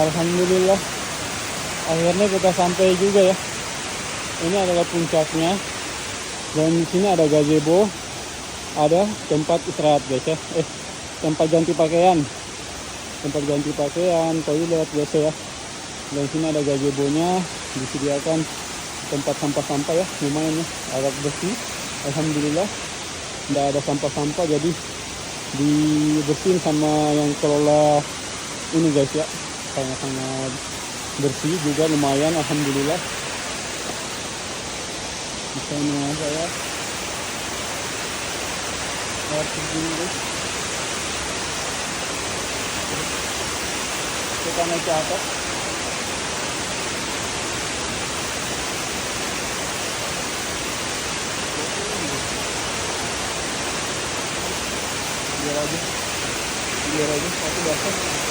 Alhamdulillah akhirnya kita sampai juga ya. Ini adalah puncaknya. Dan di sini ada gazebo, ada tempat istirahat guys ya. Tempat ganti pakaian. Tempat ganti pakaian, toilet biasa ya. Dan sini ada gazebonya, disediakan tempat sampah-sampah ya, lumayan ya, agak bersih. Alhamdulillah, tidak ada sampah-sampah, jadi dibersihin sama yang kelola ini guys ya, sangat-sangat bersih juga, lumayan. Alhamdulillah. Di sana saya air terjun guys. Kita naik ke atas. Biar aja aku basah.